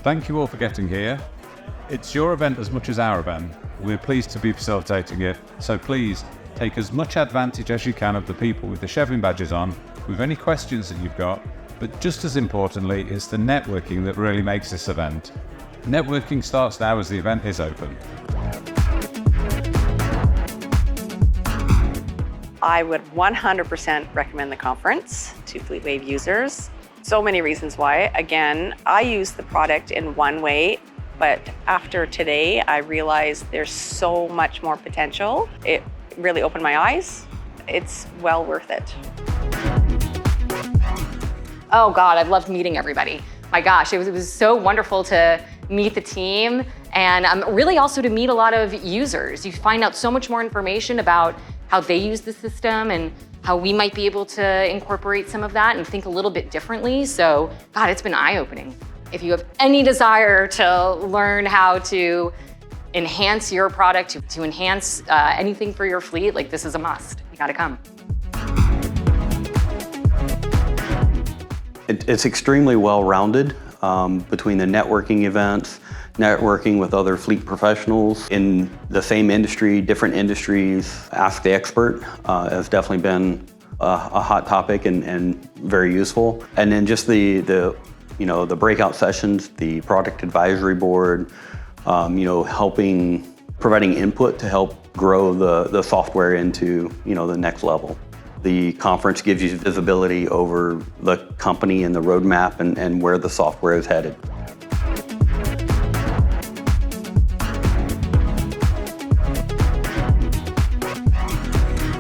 Thank you all for getting here. It's your event as much as our event. We're pleased to be facilitating it, so please take as much advantage as you can of the people with the Chevin badges on, with any questions that you've got, but just as importantly, it's the networking that really makes this event. Networking starts now as the event is open. I would 100% recommend the conference to FleetWave users. So many reasons why. Again, I use the product in one way, but after today, I realized there's so much more potential. It really opened my eyes. It's well worth it. Oh God, I've loved meeting everybody. My gosh, it was so wonderful to meet the team and really also to meet a lot of users. You find out so much more information about how they use the system and how we might be able to incorporate some of that and think a little bit differently. So, God, it's been eye-opening. If you have any desire to learn how to enhance your product, to enhance anything for your fleet, like this is a must. You gotta come. It's extremely well-rounded between the networking events, networking with other fleet professionals in the same industry, different industries. Ask the Expert has definitely been a hot topic and very useful. And then just the breakout sessions, the product advisory board, providing input to help grow the software into the next level. The conference gives you visibility over the company and the roadmap and where the software is headed.